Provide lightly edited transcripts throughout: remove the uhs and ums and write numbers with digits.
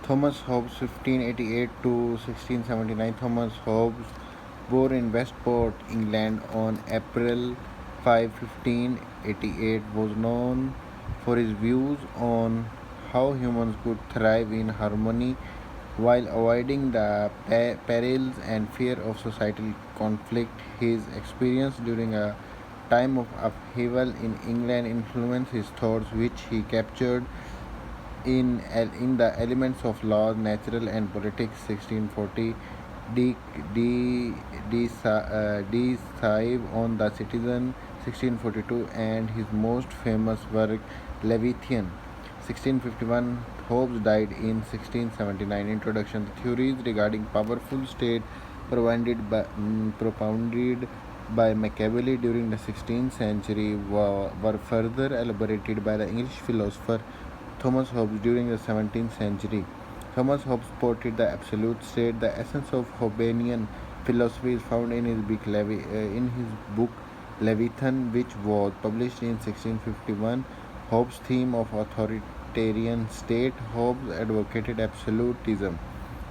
Thomas Hobbes (1588 to 1679). Thomas Hobbes, born in Westport, England on April 5, 1588, was known for his views on how humans could thrive in harmony while avoiding the perils and fear of societal conflict. His experience during a time of upheaval in England influenced his thoughts, which he captured in the Elements of Law, Natural and Politics, 1640, De, De, Decide on the Citizen, 1642, and his most famous work, Leviathan, 1651. Hobbes died in 1679. Introduction. The theories regarding powerful state propounded by Machiavelli during the 16th century were further elaborated by the English philosopher Thomas Hobbes during the 17th century. Thomas Hobbes supported the absolute state. The essence of Hobbesian philosophy is found in in his book Leviathan, which was published in 1651. Hobbes' theme of authoritarian state. Hobbes advocated absolutism,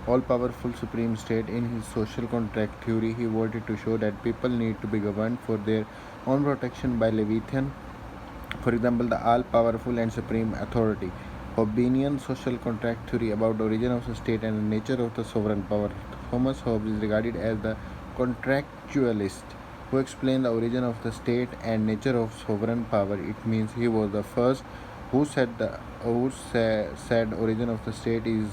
all-powerful supreme state. In his social contract theory, he wanted to show that people need to be governed for their own protection by Leviathan, for example, the all-powerful and supreme authority. Hobbesian social contract theory about the origin of the state and the nature of the sovereign power. Thomas Hobbes is regarded as the contractualist who explained the origin of the state and nature of sovereign power. It means he was the first who said origin of the state is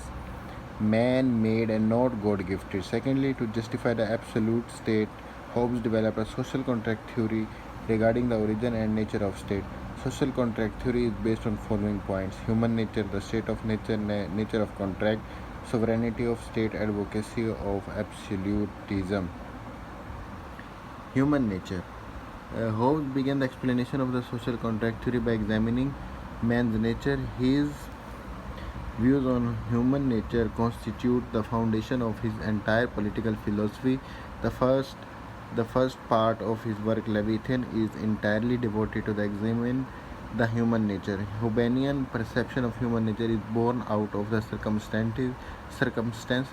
man-made and not God-gifted. Secondly, to justify the absolute state, Hobbes developed a social contract theory regarding the origin and nature of state. Social contract theory is based on following points: human nature, the state of nature, nature of contract, sovereignty of state, advocacy of absolutism. Human nature. Hobbes began the explanation of the social contract theory by examining man's nature. His views on human nature constitute the foundation of his entire political philosophy. The first the first part of his work, Leviathan, is entirely devoted to the examine the human nature. Hobbesian perception of human nature is born out of the circumstances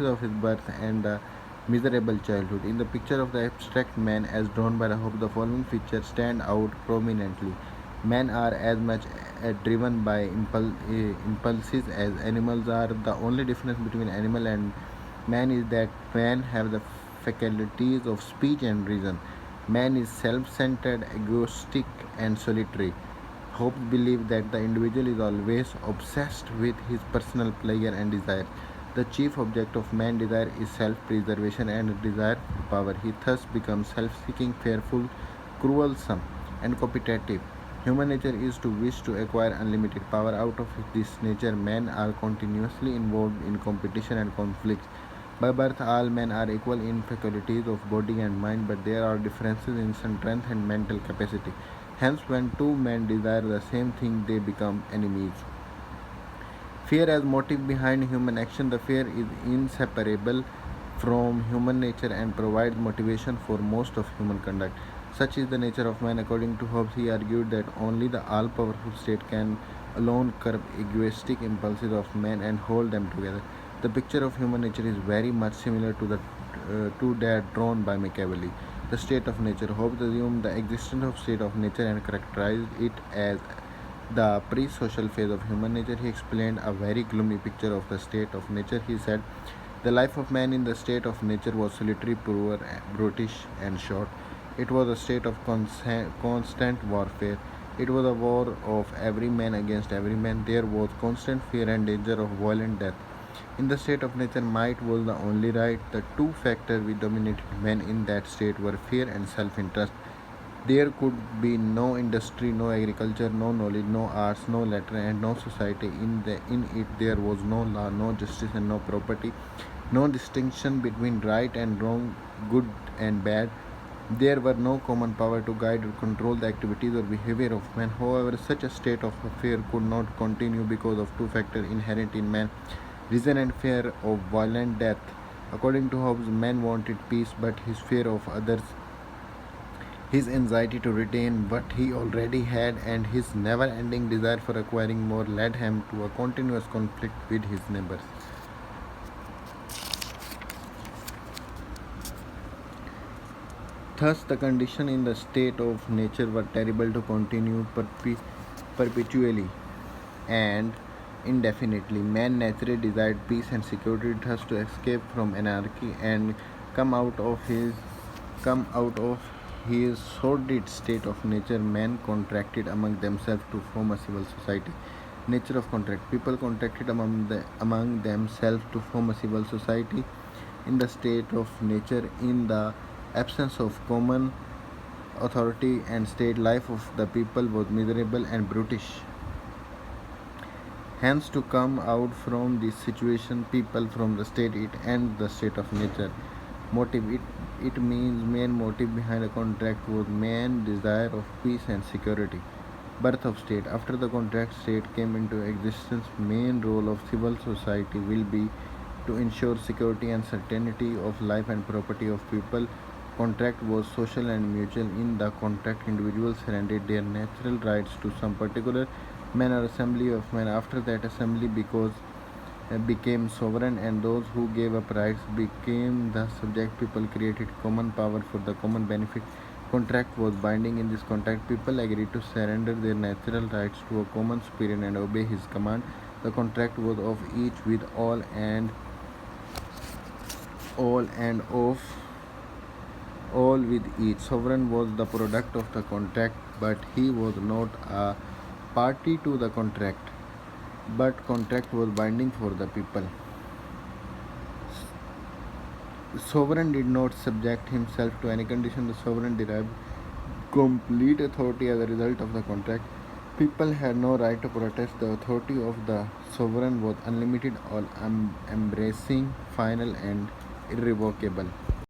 of his birth and the miserable childhood. In the picture of the abstract man as drawn by the Hobbes, the following features stand out prominently. Men are as much driven by impulses as animals are. The only difference between animal and man is that man have the faculties of speech and reason. Man is self-centered, egoistic, and solitary. Hobbes believed that the individual is always obsessed with his personal pleasure and desire. The chief object of man's desire is self-preservation and desire for power. He thus becomes self-seeking, fearful, quarrelsome, and competitive. Human nature is to wish to acquire unlimited power. Out of this nature, men are continuously involved in competition and conflicts. By birth, all men are equal in faculties of body and mind, but there are differences in strength and mental capacity. Hence, when two men desire the same thing, they become enemies. Fear as motive behind human action. The fear is inseparable from human nature and provides motivation for most of human conduct. Such is the nature of man. According to Hobbes, he argued that only the all-powerful state can alone curb egoistic impulses of men and hold them together. The picture of human nature is very much similar to that drawn by Machiavelli. The state of nature. Hobbes assumed the existence of state of nature and characterized it as the pre-social phase of human nature. He explained a very gloomy picture of the state of nature. He said, the life of man in the state of nature was solitary, poor, brutish, and short. It was a state of constant warfare. It was a war of every man against every man. There was constant fear and danger of violent death. In the state of nature, might was the only right. The two factors which dominated men in that state were fear and self-interest. There could be no industry, no agriculture, no knowledge, no arts, no letter, and no society. In it there was no law, no justice, and no property, no distinction between right and wrong, good and bad. There were no common power to guide or control the activities or behavior of man. However, such a state of affair could not continue because of two factors inherent in man: reason and fear of violent death. According to Hobbes, man wanted peace, but his fear of others, his anxiety to retain what he already had, and his never ending desire for acquiring more led him to a continuous conflict with his neighbors. Thus, the conditions in the state of nature were terrible to continue perpetually and indefinitely. Man naturally desired peace and security, thus to escape from anarchy and come out of his come out of his sordid state of nature. Man contracted among themselves to form a civil society. Nature of contract. People contracted among themselves to form a civil society in the state of nature. In the absence of common authority and state, life of the people was miserable and brutish. Hence, to come out from this situation, people from the state, it ends the state of nature. Motive. It means main motive behind a contract was man's desire of peace and security. Birth of state. After the contract state came into existence, main role of civil society will be to ensure security and certainty of life and property of people. Contract was social and mutual. In the contract, individuals surrendered their natural rights to some particular man or assembly of men. After that assembly became sovereign, and those who gave up rights became the subject. People created common power for the common benefit. Contract was binding. In this contract, people agreed to surrender their natural rights to a common superior and obey his command. The contract was of each with all with each. Sovereign was the product of the contract, but he was not a party to the contract. But contract was binding for the people. Sovereign did not subject himself to any condition. The sovereign derived complete authority as a result of the contract. People had no right to protest. The authority of the sovereign was unlimited, all embracing, final, and irrevocable.